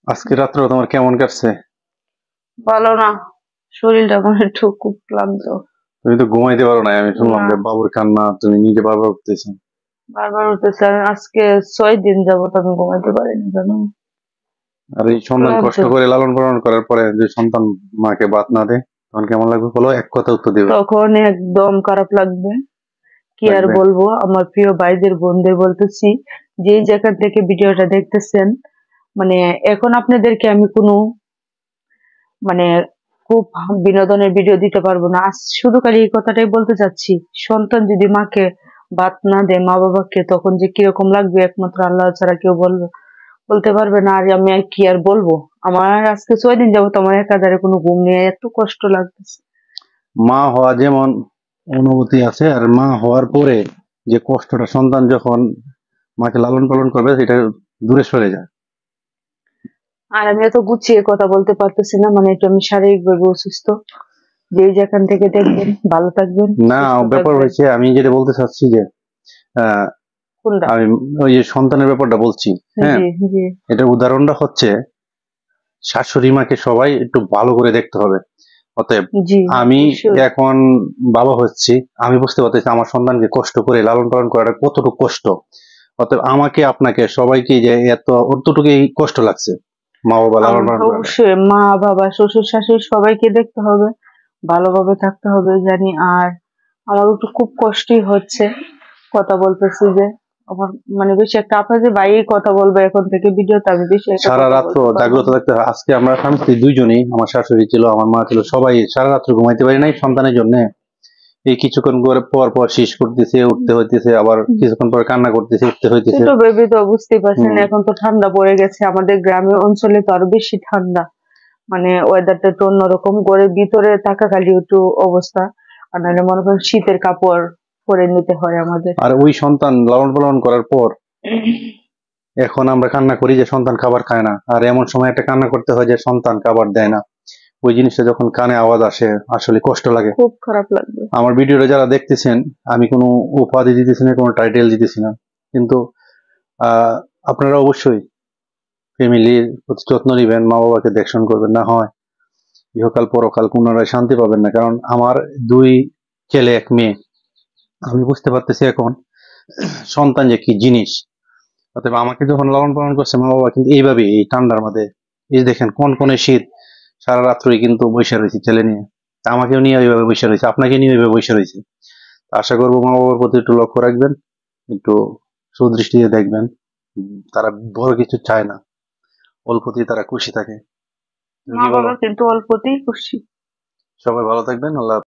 আজকে রাত্রে তোমার কেমন কাটছে? ভালো না, শরীরটা আমার একটু খুব ক্লান্ত। তুমি তো ঘুমাইতে পারো না, আমি শুনলাম না, যে বাবুর কান্না তুমি নিজে বারবার উঠতেছো। বারবার উঠতেছে। আমি আজকে 6 দিন যাবত আমি ঘুমাইতে পারিনি, জানো। আর এই সন্তান ক্লান্ত। কষ্ট করে লালন পালন করার পরে যে সন্তান মাকে ভাত না দেয়, তখন কেমন লাগবে বলো? এক কথা উত্তর দিবে। তখন একদম খারাপ লাগবে। কি আর লাগবে। বলবো, আমার প্রিয় ভাইদের বোনদের বলতেছি, যেই জায়গা থেকে ভিডিওটা দেখতেছেন, মানে এখন আপনাদেরকে আমি কোনো মানে খুব বিনোদনের ভিডিও দিতে পারবো না। আজ শুধু খালি এই কথাটাই বলতে চাচ্ছি, সন্তান যদি মাকে ভাত না দেয়, মা বাবাকে, তখন যে কিরকম লাগবে একমাত্র আল্লাহ ছাড়া কেউ বলতে পারবে না। আর আমি আর কি আর বলবো। আমার আজকে 6 দিন যাবত আমার একাধারে কোনো ঘুম নেই, এত কষ্ট লাগতেছে। মা হওয়া যেমন অনুভূতি আছে, আর মা হওয়ার পরে যে কষ্টটা সন্তান যখন মাকে লালন পালন করবে সেটা দূরে সরে যায়। আর আমি এত গুছিয়ে কথা বলতে পারতেছি না, মানে একটু আমি শারীরিকভাবে অসুস্থ। যেই যেখান থেকে দেখবেন, ভালো থাকবেন, না, সুস্থ ব্যাপার থাকবেন। হয়েছে, আমি যেটা বলতে চাচ্ছি যে আহ, কোনটা? আমি ওই যে সন্তানের ব্যাপারটা বলছি। হ্যাঁ, জি, জি, এটার উদাহরণটা হচ্ছে শাশুড়ি মাকে সবাই একটু ভালো করে দেখতে হবে। অতএব জি, আমি অবশ্যই। এখন বাবা হচ্ছি, আমি বুঝতে পারতেছি আমার সন্তানকে কষ্ট করে লালন পালন করাটা কতটুকু কষ্ট। অতএব আমাকে আপনাকে সবাইকে যে এত অতটুকুই কষ্ট লাগছে মা বাবা লালন পালন করাটা। অবশ্যই মা বাবা শ্বশুর শাশুড়ি সবাইকে দেখতে হবে, ভালোভাবে থাকতে হবে জানি। আর আমার একটু খুব কষ্টই হচ্ছে কথা বলতেছি যে, আমার মানে বেশি একটা, আপনার যে ভাই কথা বলবে এখন থেকে ভিডিওতে, আমি বেশি একটা সারা কথা রাত্র বলতে পারবো জাগ্রত না। থাকতে হয়। আজকে আমরা স্বামী স্ত্রী দুইজনই, আমার শাশুড়ি ছিল, আমার মা ছিল, সবাই সারা রাত্র ঘুমাইতে পারি নাই সন্তানের জন্য। এই কিছুক্ষণ করে পর পর শীষ করতেছে, উঠতে হইতেছে, আবার কিছুক্ষণ পর কান্না করতেছে, উঠতে হইতেছে। ছোট বেবি তো বুঝতেই পারছেন, হম। এখন তো ঠান্ডা পড়ে গেছে, আমাদের গ্রামের অঞ্চলে তো আরো বেশি ঠান্ডা। মানে ওয়েদারটা একটু অন্যরকম, ঘরের ভিতরে থাকা খালি একটু অবস্থা। আর নাহলে মনে করেন শীতের কাপড় পরে নিতে হয় আমাদের। আর ওই সন্তান লালন পালন করার পর এখন আমরা কান্না করি যে সন্তান খাবার খায় না, আর এমন সময় একটা কান্না করতে হয় যে সন্তান খাবার দেয় না। ওই জিনিসটা যখন কানে আওয়াজ আসে আসলে কষ্ট লাগে। খুব খারাপ লাগবে। আমার ভিডিওটা যারা দেখতেছেন, আমি কোনো উপাধি দিতেছি না, কোনো টাইটেল দিতেছি না, কিন্তু আহ আপনারা অবশ্যই ফ্যামিলির প্রতি যত্ন নিবেন, মা বাবাকে দেখশন করবেন, না হয় ইহকাল পরকাল পুনরায় শান্তি পাবেন না। কারণ আমার 2 ছেলে 1 মেয়ে, আমি বুঝতে পারতেছি এখন সন্তান যে কি জিনিস। অতএব আমাকে যখন লালন পালন করছে মা বাবা, কিন্তু এইভাবে এই ঠান্ডার মধ্যে, এই দেখেন কোন কোনে শীত, সারা রাত্রই কিন্তু বৈশা রয়েছে ছেলে নিয়ে। তা আমাকেও নিয়ে ওইভাবে বৈশা রয়েছে, আপনাকে নিয়ে ওইভাবে বৈশা রয়েছে। আশা করবো মা বাবার প্রতি একটু লক্ষ্য রাখবেন, একটু সুদৃষ্টিতে দেখবেন। তারা বড় কিছু চায় না, অল্পতেই তারা খুশি থাকে। তুমি মা কি বলো? বাবা কিন্তু অল্পতেই খুশি। সবাই ভালো থাকবেন, আল্লাহ